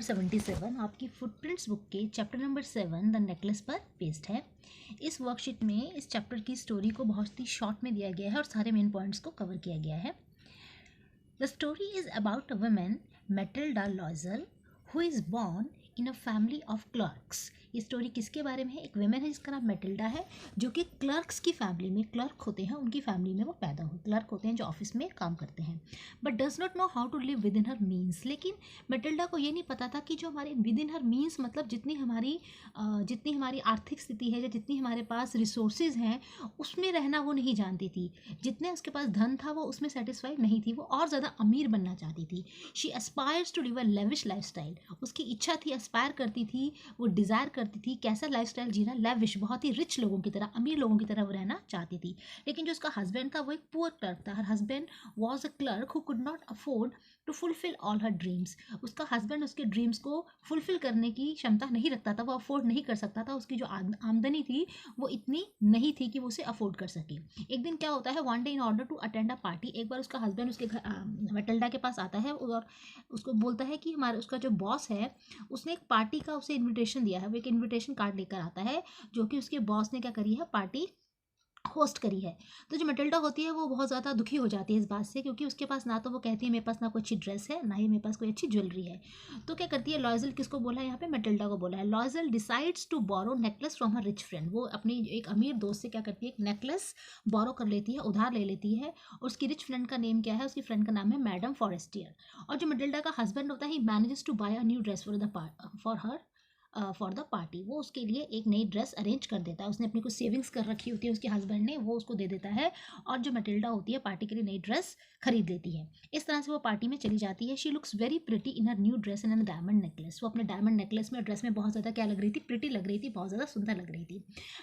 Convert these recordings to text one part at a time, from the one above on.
77 आपकी footprints book के chapter number 7 the necklace पर बेस्ड है। इस वर्कशीट में इस चैप्टर की स्टोरी को बहुत ही शॉर्ट में दिया गया है और सारे मेन पॉइंट्स को कवर किया गया है। The story is about a woman Matilda लॉयजल who is born in a family of clerks. ये स्टोरी किसके बारे में है? एक वेमेन है जिसका नाम मेटिल्डा है, जो कि क्लर्क्स की फैमिली में, क्लर्क होते हैं उनकी फैमिली में वो पैदा हुई। क्लर्क होते हैं जो ऑफिस में काम करते हैं, but does not know how to live within her means. लेकिन मेटिल्डा को ये नहीं पता था कि जो हमारे विद इन हर मीन्स मतलब जितनी हमारी आर्थिक स्थिति है या जितनी हमारे पास रिसोर्सेज हैं उसमें रहना वो नहीं जानती थी। जितने उसके पास धन था वो उसमें सेटिस्फाइड नहीं थी, वो और ज़्यादा अमीर बनना चाहती थी। She aspires to live a lavish life style. उसकी इच्छा थी, एस्पायर करती थी, वो डिज़ायर करती थी कैसा लाइफ स्टाइल जीना, लेविश, बहुत ही रिच लोगों की तरह, अमीर लोगों की तरह वो रहना चाहती थी। लेकिन जो उसका हस्बैंड था वो एक पुअर क्लर्क था। Her husband was a clerk who could not afford to fulfil all her dreams. उसका हस्बैंड उसके ड्रीम्स को फुलफिल करने की क्षमता नहीं रखता था, वो अफोर्ड नहीं कर सकता था। उसकी जो आमदनी थी वो इतनी नहीं थी कि वो उसे अफोर्ड कर सके। एक दिन क्या होता है, one day in order to attend a party, एक बार उसका हस्बैंड उसके घर मेटिल्डा के पास आता है और उसको बोलता है कि हमारे उसका जो बॉस है उसने एक पार्टी का उसे इनविटेशन दिया है। वो एक इनविटेशन कार्ड लेकर आता है जो कि उसके बॉस ने क्या करी है, पार्टी होस्ट करी है। तो जो मेटिल्डा होती है वो बहुत ज़्यादा दुखी हो जाती है इस बात से, क्योंकि उसके पास ना तो वो कहती है मेरे पास ना कोई अच्छी ड्रेस है, ना ही मेरे पास कोई अच्छी ज्वेलरी है। तो क्या करती है लॉयजल, किसको बोला है यहाँ पे, मेटिल्डा को बोला है। Loisel decides to borrow necklace from her rich friend. वो अपनी एक अमीर दोस्त से क्या करती है, एक नेकलेस बोरो कर लेती है, उधार ले लेती है। और उसकी रिच फ्रेंड का नेम क्या है, उसकी फ्रेंड का नाम है मैडम फॉरेस्टियर। और जो मेटिल्डा का हस्बैंड होता है, he manages to buy a new dress for the party. वो उसके लिए एक नई ड्रेस अरेंज कर देता है। उसने अपनी कुछ सेविंग्स कर रखी होती है उसके हस्बैंड ने, वो उसको दे देता है और जो मेटिल्डा होती है पार्टी के लिए नई ड्रेस खरीद लेती है। इस तरह से वो पार्टी में चली जाती है। She looks very pretty in her new dress and diamond necklace. वो अपने डायमंड नेकलेस में और ड्रेस में बहुत ज़्यादा क्या लग रही थी, प्रिटी लग रही थी, बहुत ज़्यादा सुंदर लग रही थी।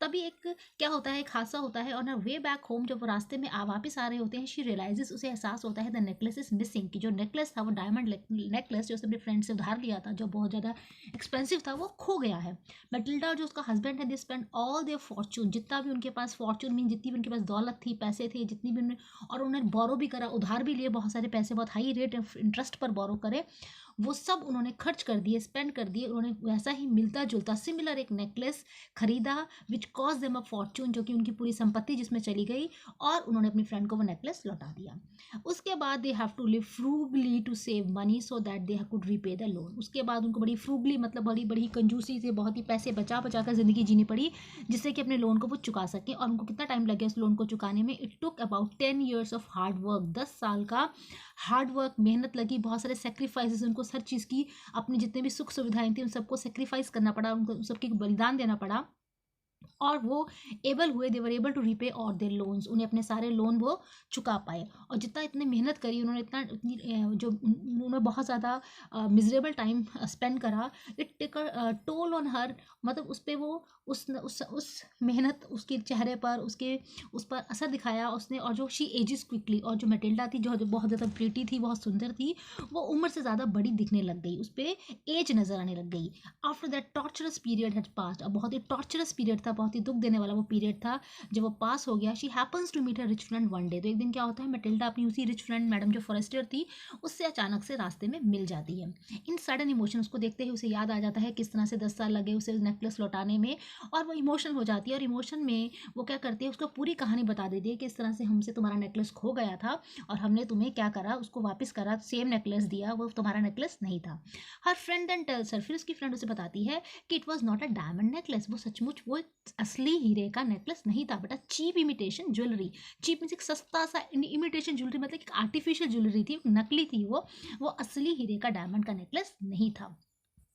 तभी एक क्या होता है, एक हादसा होता है। और वे बैक होम जब वो रास्ते में वापस आ रहे होते हैं, शी रियलाइजेस, उसे एहसास होता है द नेकलेस इज मिसिंग, कि जो नेकलेस था वो डायमंड नेकलेस जो उसने अपने फ्रेंड से उधार लिया था, जो बहुत ज़्यादा एक्सपेंसिव था, वो खो गया है। मेटिल्डा और जो उसका हस्बैंड है, they spend all their fortune, जितना भी उनके पास फॉर्चून मीन जितनी भी उनके पास दौलत थी, पैसे थे, जितनी भी और उन्होंने बोरो भी करा, उधार भी लिए, बहुत सारे पैसे, बहुत हाई रेट ऑफ इंटरेस्ट पर बोरो करे, वो सब उन्होंने खर्च कर दिए, स्पेंड कर दिए। उन्होंने वैसा ही मिलता जुलता सिमिलर एक नेकलेस खरीदा which cause them a Fortune, जो कि उनकी पूरी संपत्ति जिसमें चली गई, और उन्होंने अपनी फ्रेंड को वो नेकलेस लौटा दिया। उसके बाद they have to live frugally to save money so that they could repay the loan. उसके बाद उनको बड़ी फ्रूगली मतलब बड़ी बड़ी कंजूसी से बहुत ही पैसे बचा बचा कर ज़िंदगी जीनी पड़ी, जिससे कि अपने लोन को वो चुका सकें। और उनको कितना टाइम लग गया उस लोन को चुकाने में? It took about 10 years of hard work. 10 साल का हार्ड वर्क, मेहनत लगी, बहुत सारे सेक्रीफाइसेस, उनको हर चीज़ की, अपनी जितने भी सुख सुविधाएं थी उन सबको सेक्रीफाइस करना पड़ा, उनको सबकी बलिदान देना पड़ा, और वो एबल हुए, they were able to repay all their loans. उन्हें अपने सारे लोन वो चुका पाए। और जितना इतने मेहनत करी उन्होंने, इतना जो उन्होंने बहुत ज़्यादा मिजरेबल टाइम स्पेंड करा, it take a toll on her, मतलब उस पर वो उस मेहनत उसके चेहरे पर, उस पर असर दिखाया उसने। और जो शी एजिस क्विकली, और जो मेटिल्डा थी जो बहुत ज़्यादा प्रीटी थी, बहुत सुंदर थी, वो उम्र से ज़्यादा बड़ी दिखने लग गई, उस पर एज नज़र आने लग गई। After that torturers period had passed, अब बहुत ही टॉर्चरस पीरियड था, बहुत ही दुख देने वाला वो पीरियड था। जब वो पास हो गया, she happens to meet a rich friend one day. तो एक दिन क्या होता है, मेटिल्डा अपनी उसी रिच फ्रेंड मैडम जो फॉरेस्टर थी उससे अचानक से रास्ते में मिल जाती है। इन सडन इमोशन, उसको देखते ही उसे याद आ जाता है किस तरह से 10 साल लगे उसे नेकलेस लौटाने में, और वो इमोशनल हो जाती है। और इमोशन में वो क्या करती है, उसको पूरी कहानी बता देती है कि इस तरह से हमसे तुम्हारा नेकलेस खो गया था और हमने तुम्हें क्या करा, उसको वापस करा, सेम नेकलेस दिया, वो तुम्हारा नेकलेस नहीं था। Her friend then tells her, फिर उसकी फ्रेंड उसे बताती है कि it was not a diamond necklace, वो सचमुच वो असली हीरे का नेकलेस नहीं था, but cheap imitation jewellery. Cheap means एक सस्ता सा इमिटेशन ज्वेलरी, मतलब एक आर्टिफिशियल ज्वेलरी थी, नकली थी वो असली हीरे का डायमंड का नेकलेस नहीं था।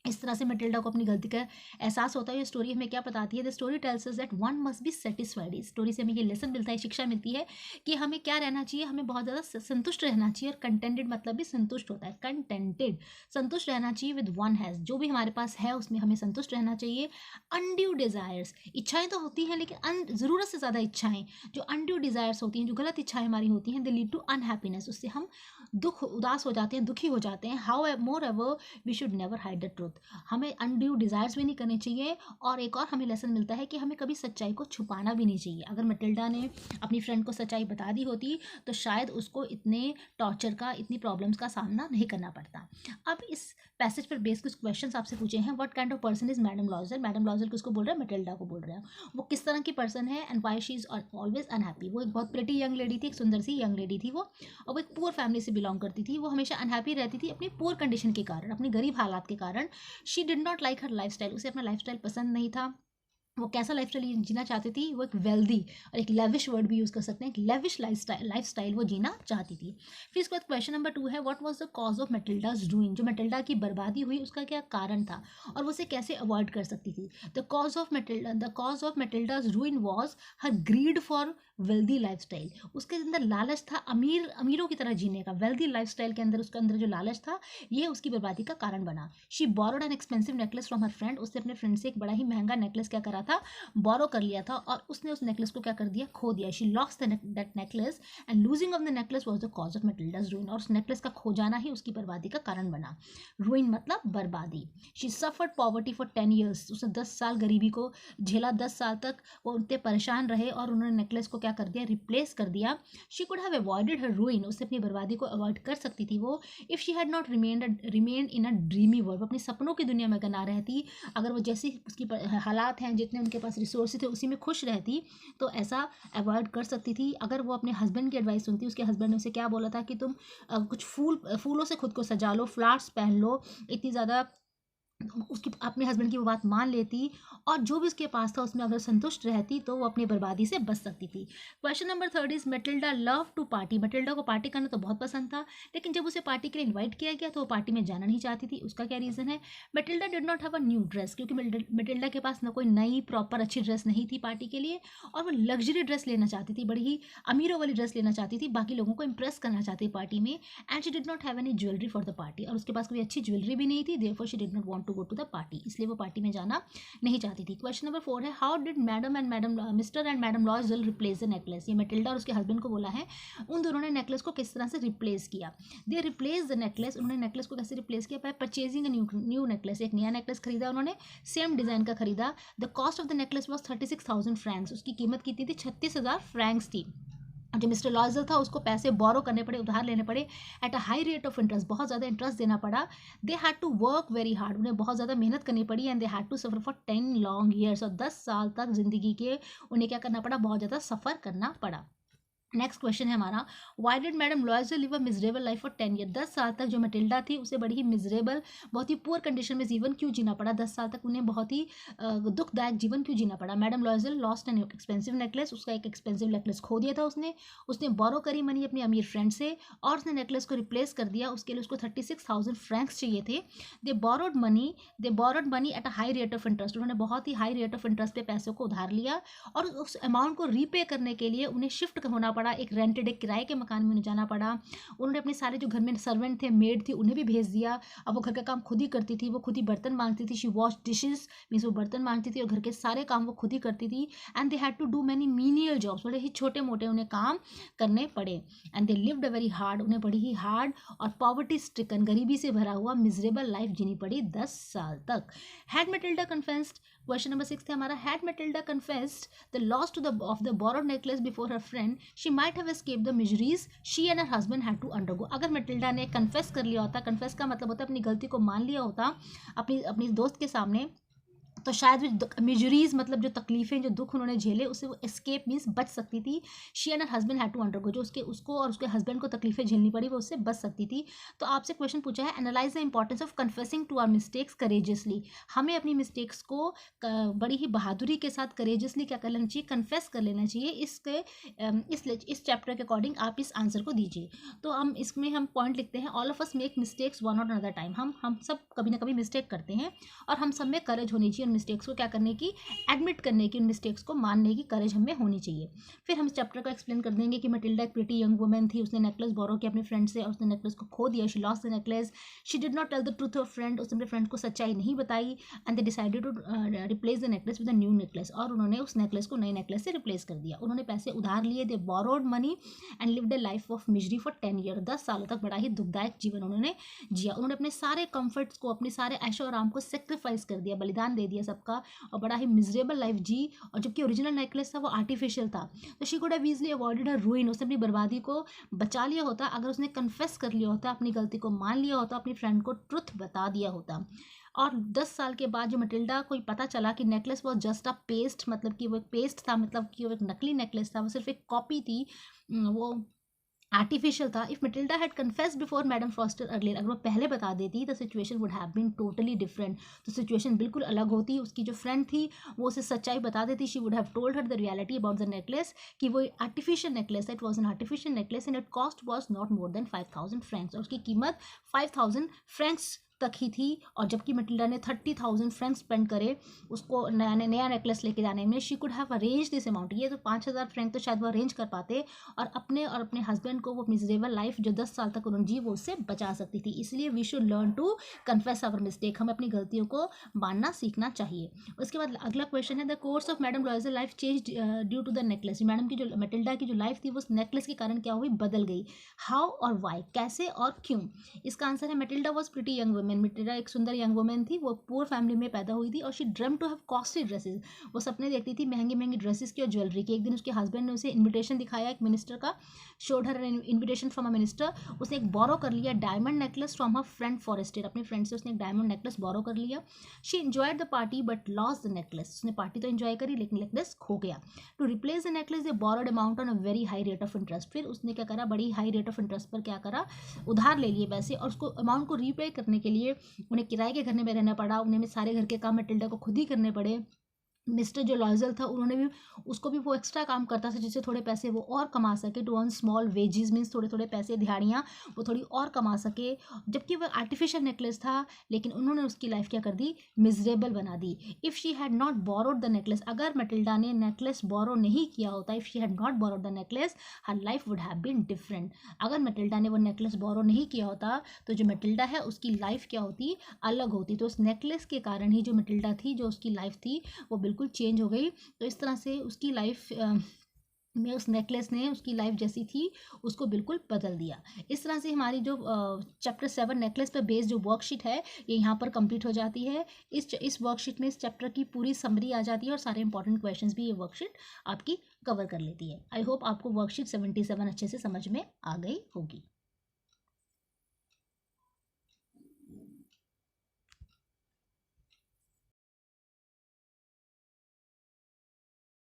इस तरह से मेटिल्डा को अपनी गलती का एहसास होता है। ये स्टोरी हमें क्या बताती है? The story tells us that one must be satisfied. इस स्टोरी से हमें ये लेसन मिलता है, शिक्षा मिलती है कि हमें क्या रहना चाहिए, हमें बहुत ज़्यादा संतुष्ट रहना चाहिए। और कंटेंटेड मतलब भी संतुष्ट होता है, कंटेंटेड, संतुष्ट रहना चाहिए विद वन हैज़, जो भी हमारे पास है उसमें हमें संतुष्ट रहना चाहिए। अनड्यू डिज़ायर्स, इच्छाएं तो होती हैं लेकिन ज़रूरत से ज़्यादा इच्छाएं, जो अनड्यू डिज़ायर्स होती हैं, जो गलत इच्छाएं हमारी होती हैं, दे लीड टू अनहैप्पीनेस, उससे हम उदास हो जाते हैं, दुखी हो जाते हैं। How more ever we should never hide the truth. Truth, हमें अनड्यू डिज़ायर्स भी नहीं करने चाहिए। और एक और हमें लेसन मिलता है कि हमें कभी सच्चाई को छुपाना भी नहीं चाहिए। अगर मटिल्डा ने अपनी फ्रेंड को सच्चाई बता दी होती तो शायद उसको इतने टॉर्चर का, इतनी प्रॉब्लम्स का सामना नहीं करना पड़ता। अब इस पैसेज पर बेस कुछ क्वेश्चंस आपसे पूछे हैं। What kind of person is madam logger? Madam logger किसको बोल रहे हैं? मटिल्डा को बोल रहे हैं। वो किस तरह की पर्सन है and why she is always unhappy? वो एक बहुत प्रिटी यंग लेडी थी, एक सुंदर सी यंग लेडी थी वो, और वो एक पुअर फैमिली से बिलोंग करती थी। वो हमेशा अनहैप्पी रहती थी अपनी पुअर कंडीशन के कारण, अपनी गरीब हालात के कारण। She did not like her life style, उसे अपना लाइफ स्टाइल पसंद नहीं था। वो कैसा लाइफ स्टाइल जीना चाहती थी? वो एक वेल्दी, और एक लेविश वर्ड भी यूज़ कर सकते हैं, एक लेविश लाइफ स्टाइल वो जीना चाहती थी। फिर इसके बाद क्वेश्चन नंबर 2 है, what was the cause of Matilda's ruin? जो मेटिल्डा की बर्बादी हुई उसका क्या कारण था और वो उसे कैसे अवॉइड कर सकती थी? The cause of Matilda's ruin was her greed for wealthy lifestyle. उसके अंदर लालच था अमीरों की तरह जीने का। वेल्दी लाइफ स्टाइल के अंदर उसके अंदर जो लालच था, ये उसकी बर्बादी का कारण बना। She borrowed an expensive necklace from her friend. उसने अपने फ्रेंड से एक बड़ा ही महंगा नेकलेस क्या करा था? बोरो कर लिया था, और उसने उस नेकलेस को क्या कर दिया? खो दिया। She lost that necklace and losing of the necklace was the cause of Matilda's ruin. और उस नेकलेस का खो जाना ही उसकी बर्बादी का कारण बना। रूइन मतलब बर्बादी। She suffered poverty for 10 years. उसने 10 साल गरीबी को झेला। 10 साल तक वो उनसे परेशान रहे और उन्होंने नेकलेस को क्या कर दिया? रिप्लेस कर दिया। शी कुड हैव अवॉइडेड हर रूइन। उससे अपनी बर्बादी को अवॉइड कर सकती थी वो, if she had not remained in a dreamy world. अपने सपनों की दुनिया में अगर ना रहती, अगर वो जैसी उसकी हालात हैं, जितने उनके पास रिसोर्सेज थे उसी में खुश रहती, तो ऐसा अवॉइड कर सकती थी। अगर वो अपने हस्बैंड की एडवाइस सुनती, उसके हस्बैंड ने उसे क्या बोला था कि तुम कुछ फूलों से खुद को सजा लो, फ्लावर्स पहन लो, इतनी ज़्यादा उसकी अपने हस्बैंड की वो बात मान लेती और जो भी उसके पास था उसमें अगर संतुष्ट रहती तो वो अपनी बर्बादी से बच सकती थी। Question number 3 is Matilda love to party. Matilda को पार्टी करना तो बहुत पसंद था, लेकिन जब उसे पार्टी के लिए इनवाइट किया गया तो वो पार्टी में जाना नहीं चाहती थी। उसका क्या रीज़न है? Matilda did not have a new dress, क्योंकि मेटिल्डा के पास ना कोई नई प्रॉपर अच्छी ड्रेस नहीं थी पार्टी के लिए, और वो लग्जरी ड्रेस लेना चाहती थी, बड़ी ही अमीरों वाली ड्रेस लेना चाहती थी, बाकी लोगों को इंप्रेस करना चाहती थी पार्टी में। And she did not have any jewellery for the party, और उसके पास कोई अच्छी ज्वेलरी भी नहीं थी। Therefore she did not want to go to the party, इसलिए वो पार्टी में जाना नहीं चाहती थी। क्वेश्चन नंबर 4 है, how did mister and madam लॉयजल replace the necklace? ये मेटिल्डा और उसके हस्बैंड को बोला है, उन दोनों ने नेकलेस को किस तरह से रिप्लेस किया? दे रिप्लेस द नेकलेस। उन्होंने नेकलेस को कैसे रिप्लेस किया? Bye purchasing a new necklace. एक नया नेकलेस खरीदा उन्होंने, सेम डिजाइन का खरीदा। The cost of the necklace was 36,000 Franks. उसकी कीमत कितनी थी? 36,000 फ्रैंक्स थी। जो मिस्टर लॉयजल था उसको पैसे बोरो करने पड़े, उधार लेने पड़े at a high rate of interest, बहुत ज़्यादा इंटरेस्ट देना पड़ा। They had to work very hard, उन्हें बहुत ज़्यादा मेहनत करनी पड़ी। And they had to suffer for 10 long years, और 10 साल तक ज़िंदगी के उन्हें क्या करना पड़ा? बहुत ज़्यादा सफ़र करना पड़ा। नेक्स्ट क्वेश्चन है हमारा, why did madam लॉयजल live a miserable life for 10 year? 10 साल तक जो मटिल्डा थी उसे बड़ी ही मिजरेबल, बहुत ही पुअर कंडीशन में जीवन क्यों जीना पड़ा? 10 साल तक उन्हें बहुत ही दुखदायक जीवन क्यों जीना पड़ा? Madam लॉयजल lost an expensive necklace. उसका एक एक्सपेंसिव नेकलेस खो दिया था उसने बोरो करी मनी अपनी अमीर फ्रेंड से, और उसने नेकलेस को रिप्लेस कर दिया। उसके लिए उसको 36,000 फ्रैंक्स चाहिए थे। They borrowed money at a high rate of interest. उन्होंने बहुत ही हाई रेट ऑफ इंटरेस्ट पे पैसों को उधार लिया, और उस अमाउंट को रीपे करने के लिए उन्हें शिफ्ट होना पड़ा, एक रेंटेड, एक किराए के मकान में उन्हें जाना पड़ा। उन्होंने अपने सारे जो घर में सर्वेंट थे, मेड थी, उन्हें भी भेज दिया। अब वो घर का काम खुद ही करती थी, वो खुद ही बर्तन मांजती थी। शी वॉश डिशेज, मीन्स वो बर्तन मांजती थी और घर के सारे काम वो खुद ही करती थी। And they had to do many menial jobs, बड़े ही छोटे मोटे उन्हें काम करने पड़े। And they lived a very hard, उन्हें बड़ी ही हार्ड और पॉवर्टी स्ट्रिकन, गरीबी से भरा हुआ मिजरेबल लाइफ जीनी पड़ी 10 साल तक। Had Matilda confessed, question number 6 है हमारा, had Matilda confessed the loss of the borrowed necklace before her friend, she might have escaped the miseries she and her husband had to undergo. अगर Matilda ने confess कर लिया होता, confess का मतलब होता है अपनी गलती को मान लिया होता अपनी दोस्त के सामने, तो शायद भी मिजरीज मतलब जो तकलीफ़ें, जो दुख उन्होंने झेले, उससे वो एस्केप मीन्स बच सकती थी। She and her husband had to undergo, जो उसको और उसके हस्बैंड को तकलीफ़ें झेलनी पड़ी, वो उससे बच सकती थी। तो आपसे क्वेश्चन पूछा है, analyse the importance of confessing to our mistakes courageously. हमें अपनी मिस्टेक्स को बड़ी ही बहादुरी के साथ करेजियसली क्या कर लेना चाहिए? कन्फेस कर लेना चाहिए। इस चैप्टर के अकॉर्डिंग आप इस आंसर को दीजिए। तो हम पॉइंट लिखते हैं, all of us make mistakes one और अनदर टाइम। हम सब कभी ना कभी मिस्टेक करते हैं, और हम सब में करेज होनी चाहिए उन मिस्टेक्स को क्या करने की, एडमिट करने की, उन मिस्टेक्स को मानने की करेज हमें होनी चाहिए। फिर हम इस चैप्टर को एक्सप्लेन कर देंगे कि मटिल्डा एक प्रीटी यंग वुमन थी, उसने नेकलेस बोरो किया अपने फ्रेंड से और उसने नेकलेस को खो दिया, she lost the necklace, she did not tell the truth of friend, उसने अपने फ्रेंड को सच्चाई नहीं बताई, and they decided to replace the necklace with a new necklace, और उन्होंने उस नेकलेस को नए नेकलेस से रिप्लेस कर दिया। उन्होंने पैसे उधार लिए, they borrowed money and lived a life of misery for 10 year, 10 सालों तक बड़ा ही दुखदायक जीवन उन्होंने जिया। उन्होंने अपने सारे कंफर्ट्स को, अपने सारे ऐशो आराम को सेक्रीफाइस कर दिया, बलिदान दे दिया सबका, और बड़ा ही मिजरेबल लाइफ जी। और जबकि ओरिजिनल नेकलेस था वो आर्टिफिशियल था, तो she could have easily avoided हर रूइन, उसने अपनी बर्बादी को बचा लिया होता अगर उसने कन्फेस कर लिया होता, अपनी गलती को मान लिया होता, अपनी फ्रेंड को ट्रुथ बता दिया होता। और 10 साल के बाद जो मटिल्डा को पता चला कि necklace was just a paste, मतलब कि वो एक पेस्ट था, मतलब कि वो एक नकली नेकलेस था, वो सिर्फ एक कॉपी थी, वो आर्टिफिशियल था। If Matilda had confessed before madam Foster earlier, अगर वो पहले बता देती the situation would have been totally different, तो सिचुएशन बिल्कुल अलग होती। उसकी जो फ्रेंड थी वो उसे सच्चाई बता देती, she would have told her the reality about the necklace, कि वो आर्टिफिशियल नेकलेस है, it was an artificial necklace and it cost was not more than 5000 Franks, और उसकी कीमत 5000 फ्रैंक्स तक ही थी। और जबकि मटिल्डा ने 30,000 फ्रैंक स्पेंड करे उसको नया नेकलेस लेके जाने में, she could have arrange this amount, ये तो 5000 फ्रैंक तो शायद वो अरेंज कर पाते, और अपने हस्बैंड को वो मिजरेबल लाइफ जो 10 साल तक उन्होंने जी वो उससे बचा सकती थी। इसलिए we should learn to confess our mistake, हमें अपनी गलतियों को मानना सीखना चाहिए। उसके बाद अगला क्वेश्चन है, the course of madam Loisel life change due to the necklace, madam की जो मटिल्डा की जो लाइफ थी वो उस नेकलेस के कारण क्या हुई, बदल गई। हाउ और वाई, कैसे और क्यों? इसका आंसर है Matilda was pretty young women, Matilda एक सुंदर यंग वुमेन थी, वो पुअर फैमिली में पैदा हुई थी, और she dream to have costly dresses, वो सपने देखती थी महंगी महंगी ड्रेसेस की और ज्वेलरी की। एक दिन उसके हस्बैंड ने उसे इन्विटेशन दिखाया एक मिनिस्टर का, showed her an invitation from a minister, उसने एक बोरो कर लिया diamond necklace from her friend Forestier, अपनी फ्रेंड से उसने एक डायमंड नेकलेस बोरो कर लिया। She enjoyed the party but lost the necklace, उसने पार्टी तो एंजॉय करी लेकिन नेकलेस खो गया। To replace the necklace they borrowed amount on a very high rate of interest, फिर उसने क्या करा, बड़ी हाई रेट ऑफ इंटरेस्ट पर क्या करा, उधार ले लिए पैसे, और उसको अमाउंट को रीपे करने के लिए उन्हें किराए के घर में रहना पड़ा, उन्हें सारे घर के काम मटिल्डा को खुद ही करने पड़े। मिस्टर जो लॉयजल था उन्होंने भी, उसको भी वो एक्स्ट्रा काम करता था जिससे थोड़े पैसे वो और कमा सके, to earn small wages, means थोड़े थोड़े पैसे, दिहाड़ियाँ वो थोड़ी और कमा सके। जबकि वो आर्टिफिशियल नेकलेस था, लेकिन उन्होंने उसकी लाइफ क्या कर दी, मिजरेबल बना दी। If she had not borrowed the necklace, अगर मटिल्डा ने नेकलेस बोरो नहीं किया होता, if she had not borrowed the necklace, her life would have been different. अगर मटिल्डा ने वो नेकलेस बोरो नहीं किया होता तो जो मटिल्डा है उसकी लाइफ क्या होती, अलग होती। तो उस नेकलेस के कारण ही जो मटिल्डा थी, जो उसकी लाइफ थी वो बिल्कुल चेंज हो गई। तो इस तरह से उसकी लाइफ में उस नेकलेस ने उसकी लाइफ जैसी थी उसको बिल्कुल बदल दिया। इस तरह से हमारी जो चैप्टर 7 नेकलेस पर बेस्ड जो वर्कशीट है ये यहाँ पर कंप्लीट हो जाती है। इस वर्कशीट में इस चैप्टर की पूरी समरी आ जाती है और सारे इंपॉर्टेंट क्वेश्चंस भी ये वर्कशीट आपकी कवर कर लेती है। आई होप आपको वर्कशीट 77 अच्छे से समझ में आ गई होगी।